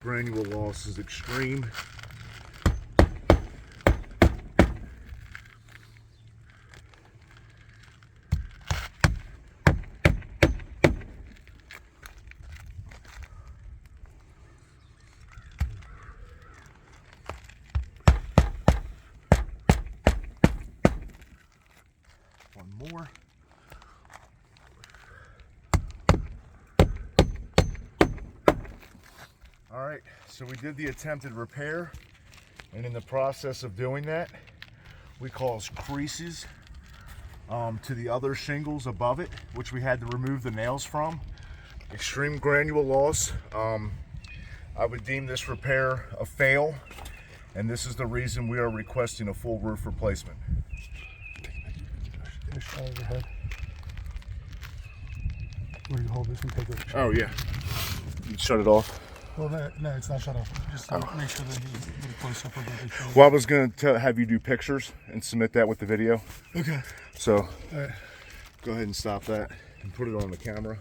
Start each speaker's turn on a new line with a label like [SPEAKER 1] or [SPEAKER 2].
[SPEAKER 1] Granule loss is extreme. One more. All right, so we did the attempted repair, and in the process of doing that, we caused creases to the other shingles above it, which we had to remove the nails from. Extreme granule loss. I would deem this repair a fail, and this is the reason we are requesting a full roof replacement.
[SPEAKER 2] Get a shot of the head. Where you hold this and take a shot.
[SPEAKER 1] Oh yeah, you shut it off.
[SPEAKER 2] Well, no, it's not shut off. Just make sure that you get a close up of everything.
[SPEAKER 1] Well, I was going to have you do pictures and submit that with the video.
[SPEAKER 2] Okay.
[SPEAKER 1] So
[SPEAKER 2] All right.
[SPEAKER 1] go ahead and stop that and put it on the camera.